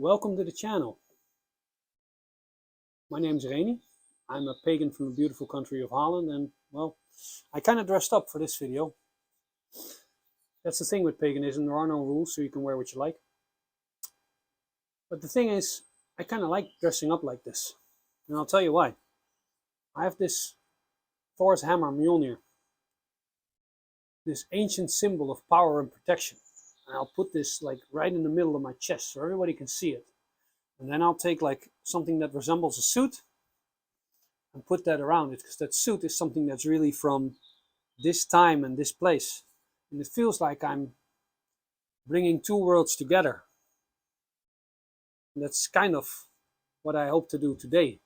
Welcome to the channel. My name's Reni. I'm a pagan from the beautiful country of Holland, and well, I kind of dressed up for this video. That's the thing with paganism, there are no rules, so you can wear what you like. But the thing is, I kind of like dressing up like this, and I'll tell you why. I have this Thor's hammer Mjolnir, this ancient symbol of power and protection. And I'll put this like right in the middle of my chest so everybody can see it. And then I'll take like something that resembles a suit and put that around it, because that suit is something that's really from this time and this place. And it feels like I'm bringing two worlds together. And that's kind of what I hope to do today.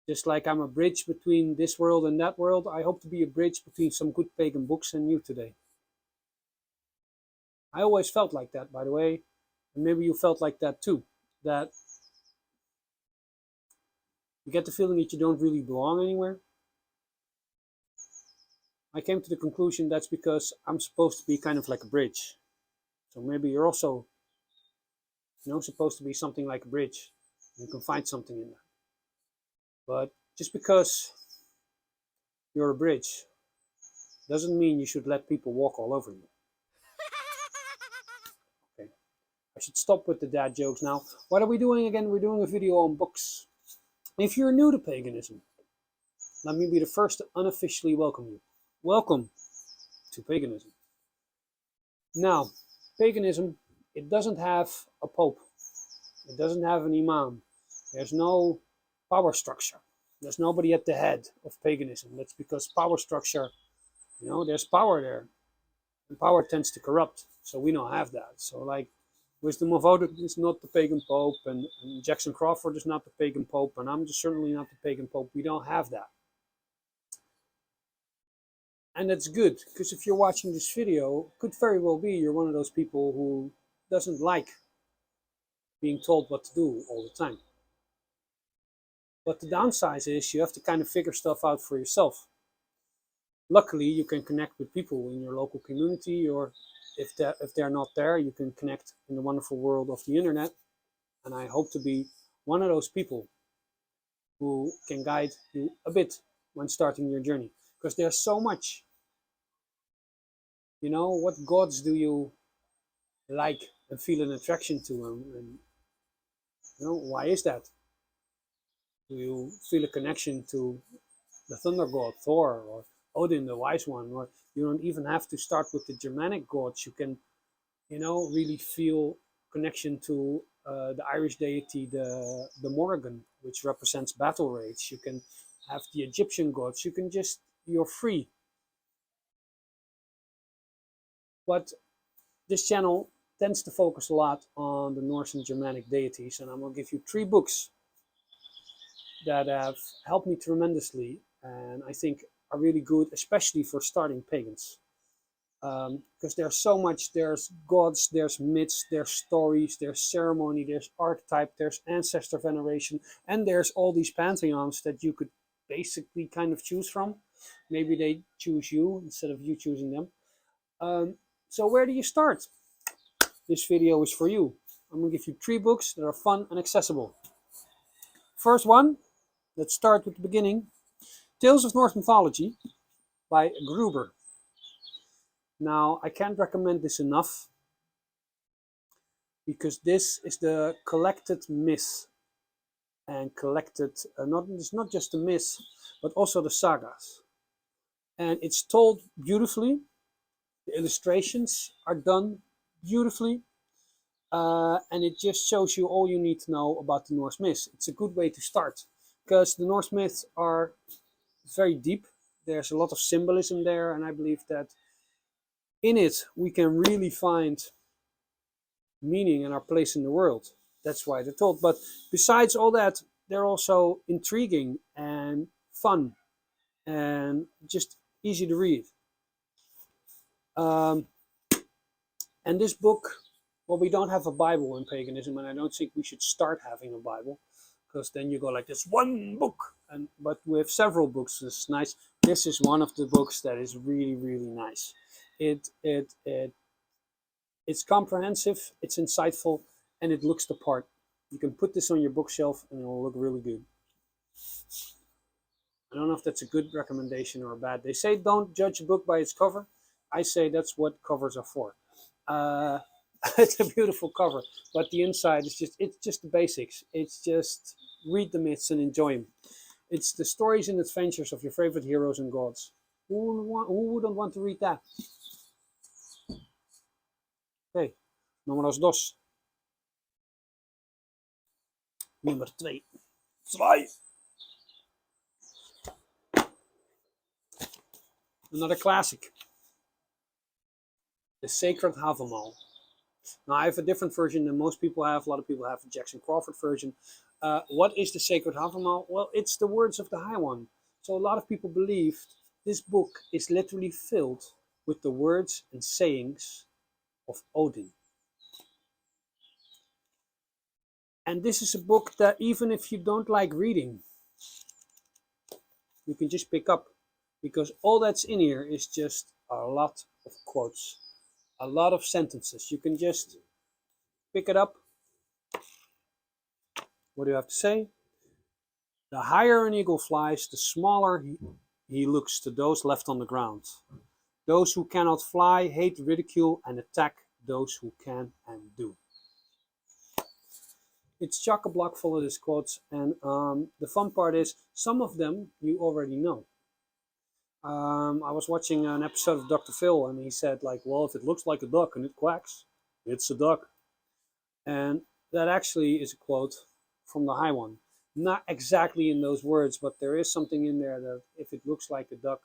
Just like I'm a bridge between this world and that world, I hope to be a bridge between some good pagan books and you today. I always felt like that, by the way, and maybe you felt like that too. That you get the feeling that you don't really belong anywhere. I came to the conclusion that's because I'm supposed to be kind of like a bridge. So maybe you're also, supposed to be something like a bridge. You can find something in that. But just because you're a bridge doesn't mean you should let people walk all over you. Okay, I should stop with the dad jokes now. What are we doing again? We're doing a video on books. If you're new to paganism, let me be the first to unofficially welcome you. Welcome to paganism. Now, paganism, it doesn't have a pope. It doesn't have an imam. There's no power structure. There's nobody at the head of paganism. That's because power structure, there's power there. And power tends to corrupt. So we don't have that. So like, Wisdom of Odin is not the pagan pope, and Jackson Crawford is not the pagan pope, and I'm just certainly not the pagan pope. We don't have that. And that's good, because if you're watching this video, it could very well be you're one of those people who doesn't like being told what to do all the time. But the downside is you have to kind of figure stuff out for yourself. Luckily, you can connect with people in your local community, or if they're not there, you can connect in the wonderful world of the internet. And I hope to be one of those people who can guide you a bit when starting your journey. Because there's so much. What gods do you like and feel an attraction to? And why is that? Do you feel a connection to the thunder god Thor, or Odin, the wise one? Or you don't even have to start with the Germanic gods. You can, really feel connection to the Irish deity, the Morrigan, which represents battle rage. You can have the Egyptian gods. You're free. But this channel tends to focus a lot on the Norse and Germanic deities, and I'm going to give you 3 books that have helped me tremendously, and I think are really good, especially for starting pagans. Because there's so much. There's gods, there's myths, there's stories, there's ceremony, there's archetype, there's ancestor veneration, and there's all these pantheons that you could basically kind of choose from. Maybe they choose you instead of you choosing them. So where do you start? This video is for you. I'm going to give you 3 books that are fun and accessible. First one, let's start with the beginning. Tales of Norse Mythology by Gruber. Now, I can't recommend this enough, because this is the collected myth and collected, it's not just the myths, but also the sagas. And it's told beautifully. The illustrations are done beautifully. And it just shows you all you need to know about the Norse myths. It's a good way to start, because the Norse myths are very deep. There's a lot of symbolism there, and I believe that in it we can really find meaning and our place in the world. That's why they're told. But besides all that, they're also intriguing and fun and just easy to read. And this book, well, we don't have a Bible in paganism, and I don't think we should start having a Bible, because then you go like this one book. But we have several books. It's nice. This is one of the books that is really, really nice. It's comprehensive. It's insightful, and it looks the part. You can put this on your bookshelf and it will look really good. I don't know if that's a good recommendation or a bad. They say don't judge a book by its cover. I say that's what covers are for. It's a beautiful cover, but the inside is just the basics. It's just read the myths and enjoy them. It's the stories and adventures of your favorite heroes and gods. Who wouldn't want to read that? Okay, números dos. Nummer 2. 2. Another classic. The Sacred Havamal. Now I have a different version than most people have. A lot of people have a Jackson Crawford version. What is the Sacred Havamal? Well, it's the words of the High One. So a lot of people believe this book is literally filled with the words and sayings of Odin. And this is a book that even if you don't like reading, you can just pick up, because all that's in here is just a lot of quotes, a lot of sentences. You can just pick it up. What do you have to say? The higher an eagle flies, the smaller he looks to those left on the ground. Those who cannot fly hate ridicule and attack those who can and do. It's chock-a-block full of these quotes, and the fun part is some of them you already know. I was watching an episode of Dr. Phil, and he said, like, well, if it looks like a duck and it quacks, it's a duck. And that actually is a quote from the High One. Not exactly in those words, but there is something in there that if it looks like a duck,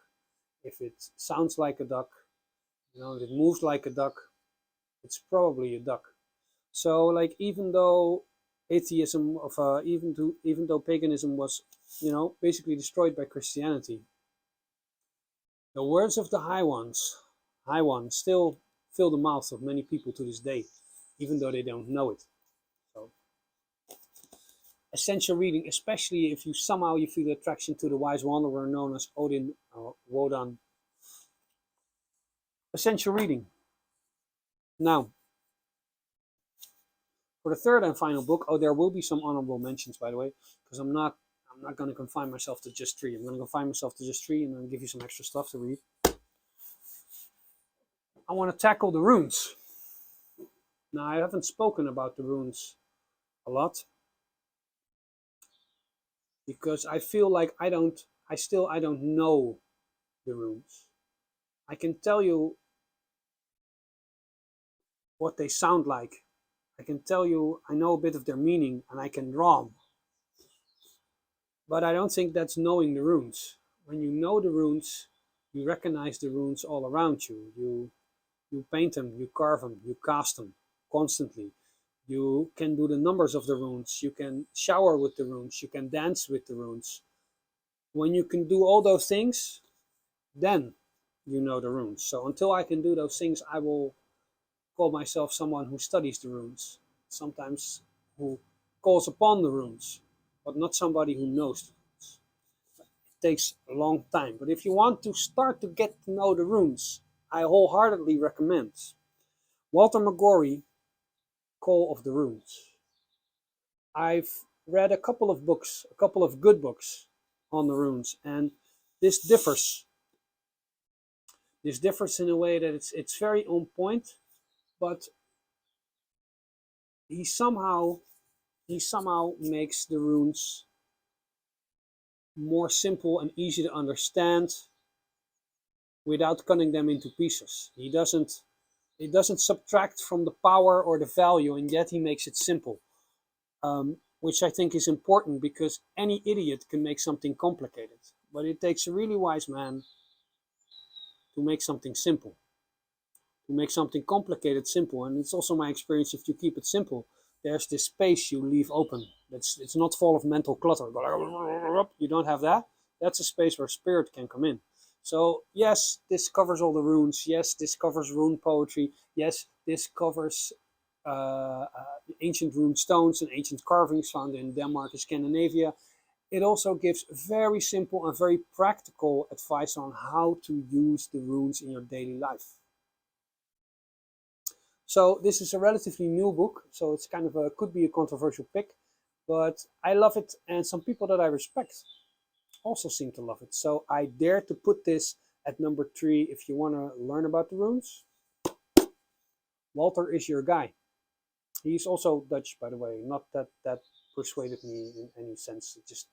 if it sounds like a duck, if it moves like a duck, it's probably a duck. So, like, even though atheism even though paganism was, basically destroyed by Christianity, the words of the High One still fill the mouths of many people to this day, even though they don't know it. So, essential reading, especially if you feel attraction to the wise wanderer known as Odin or Wodan. Essential reading. Now, for the third and final book, there will be some honorable mentions, by the way, because I'm not going to confine myself to just 3. I'm going to confine myself to just 3 and then give you some extra stuff to read. I want to tackle the runes. Now, I haven't spoken about the runes a lot because I feel like I don't know the runes. I can tell you what they sound like. I can tell you I know a bit of their meaning and I can draw them. But I don't think that's knowing the runes. When you know the runes, you recognize the runes all around you. You paint them, you carve them, you cast them constantly. You can do the numbers of the runes. You can shower with the runes. You can dance with the runes. When you can do all those things, then you know the runes. So until I can do those things, I will call myself someone who studies the runes. Sometimes who calls upon the runes, but not somebody who knows the runes. It takes a long time. But if you want to start to get to know the runes, I wholeheartedly recommend Walter McGorry, Call of the Runes. I've read a couple of books, a couple of good books on the runes, and this differs. This differs in a way that it's very on point, but he somehow makes the runes more simple and easy to understand without cutting them into pieces. He doesn't subtract from the power or the value, and yet he makes it simple, which I think is important because any idiot can make something complicated, but it takes a really wise man to make something simple, to make something complicated simple. And it's also my experience, if you keep it simple, there's this space you leave open. It's not full of mental clutter. You don't have that. That's a space where spirit can come in. So yes, this covers all the runes. Yes, this covers rune poetry. Yes, this covers ancient rune stones and ancient carvings found in Denmark and Scandinavia. It also gives very simple and very practical advice on how to use the runes in your daily life. So this is a relatively new book, so it's kind of could be a controversial pick, but I love it, and some people that I respect also seem to love it. So I dare to put this at number 3 if you want to learn about the runes. Walter is your guy. He's also Dutch, by the way. Not that that persuaded me in any sense. It's just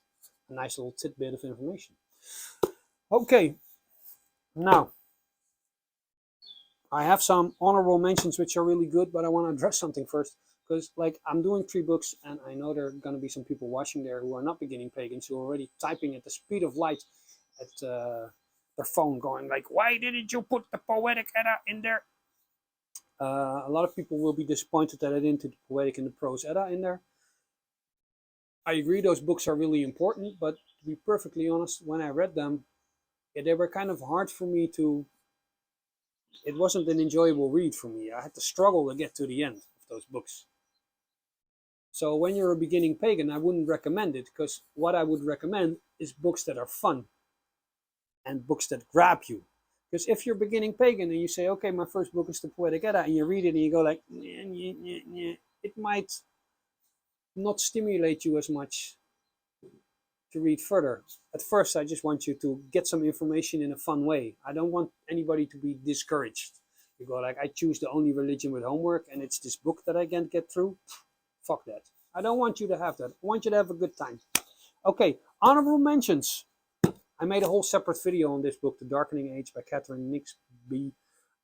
a nice little tidbit of information. Okay, now I have some honorable mentions which are really good, but I want to address something first. Because like I'm doing 3 books, and I know there are going to be some people watching there who are not beginning pagans, who are already typing at the speed of light at their phone, going like, "Why didn't you put the Poetic Edda in there?" A lot of people will be disappointed that I didn't put the Poetic and the Prose Edda in there. I agree those books are really important, but to be perfectly honest, when I read them, they were kind of hard for me to... It wasn't an enjoyable read for me. I had to struggle to get to the end of those books. So when you're a beginning pagan, I wouldn't recommend it, because what I would recommend is books that are fun and books that grab you. Because if you're beginning pagan and you say, okay, my first book is the Poetic Edda, and you read it and you go like, nyeh, nyeh, nyeh, nyeh, it might not stimulate you as much to read further. At first, I just want you to get some information in a fun way. I don't want anybody to be discouraged. You go like, I choose the only religion with homework and it's this book that I can't get through. Fuck that. I don't want you to have that. I want you to have a good time. Okay, honorable mentions. I made a whole separate video on this book, The Darkening Age by Catherine Nixby.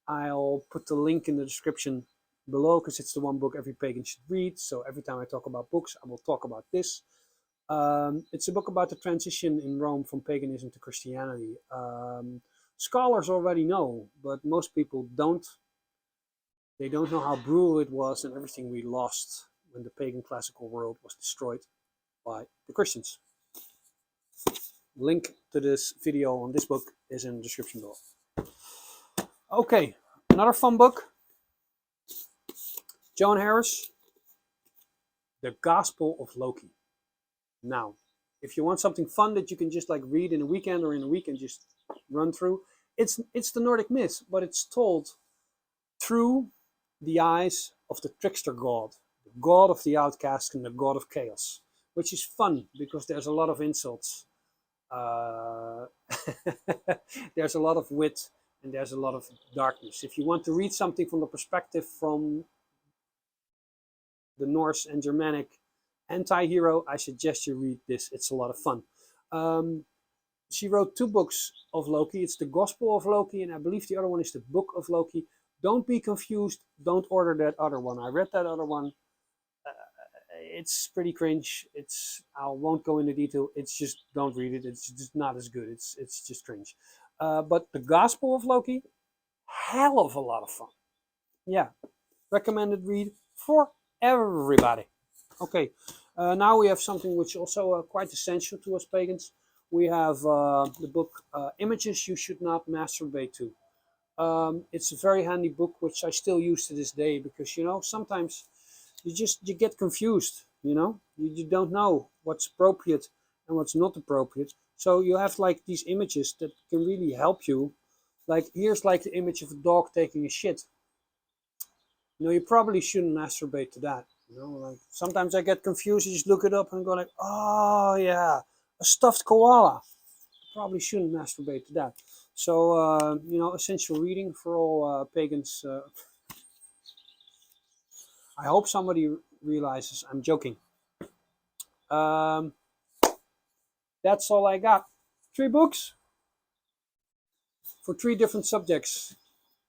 I'll put the link in the description below, because it's the one book every pagan should read. So every time I talk about books, I will talk about this. It's a book about the transition in Rome from paganism to Christianity. Scholars already know, but most people don't. They don't know how brutal it was and everything we lost when the pagan classical world was destroyed by the Christians. Link to this video on this book is in the description below. Okay, another fun book. Joan Harris, The Gospel of Loki. Now, if you want something fun that you can just like read in a weekend or in a week and just run through, it's the Nordic myth, but it's told through the eyes of the trickster god, the god of the outcast and the god of chaos, which is fun because there's a lot of insults. There's a lot of wit and there's a lot of darkness. If you want to read something from the perspective from the Norse and Germanic anti-hero, I suggest you read this. It's a lot of fun. She wrote 2 books of Loki. It's the Gospel of Loki, and I believe the other one is the Book of Loki. Don't be confused. Don't order that other one. I read that other one. It's pretty cringe. I won't go into detail. It's just, don't read it. It's just not as good. It's just cringe. But the Gospel of Loki, hell of a lot of fun. Yeah, recommended read for everybody. Okay, now we have something which is also quite essential to us pagans. We have the book Images You Should Not Masturbate To. It's a very handy book which I still use to this day, because, you know, sometimes you get confused, you know, you don't know what's appropriate and what's not appropriate. So you have like these images that can really help you. Like here's like the image of a dog taking a shit. You know, you probably shouldn't masturbate to that. You know, like sometimes I get confused. You just look it up and go like, oh yeah, a stuffed koala. You probably shouldn't masturbate to that. So you know, essential reading for all pagans. I hope somebody realizes I'm joking. That's all I got. 3 books for 3 different subjects.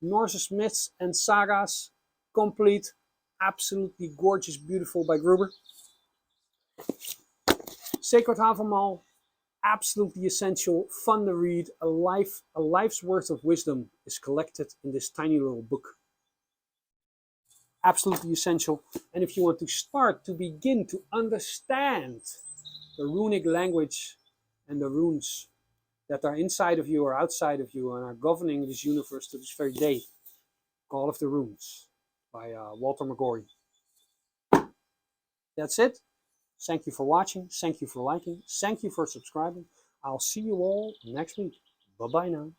Norse myths and sagas, complete, absolutely gorgeous, beautiful by Gruber. Sacred Havamal, absolutely essential, fun to read. A life's worth of wisdom is collected in this tiny little book. Absolutely essential. And if you want to begin to understand the runic language and the runes that are inside of you or outside of you and are governing this universe to this very day, Call of the Runes by Walter McGorry. That's it. Thank you for watching. Thank you for liking. Thank you for subscribing. I'll see you all next week. Bye-bye now.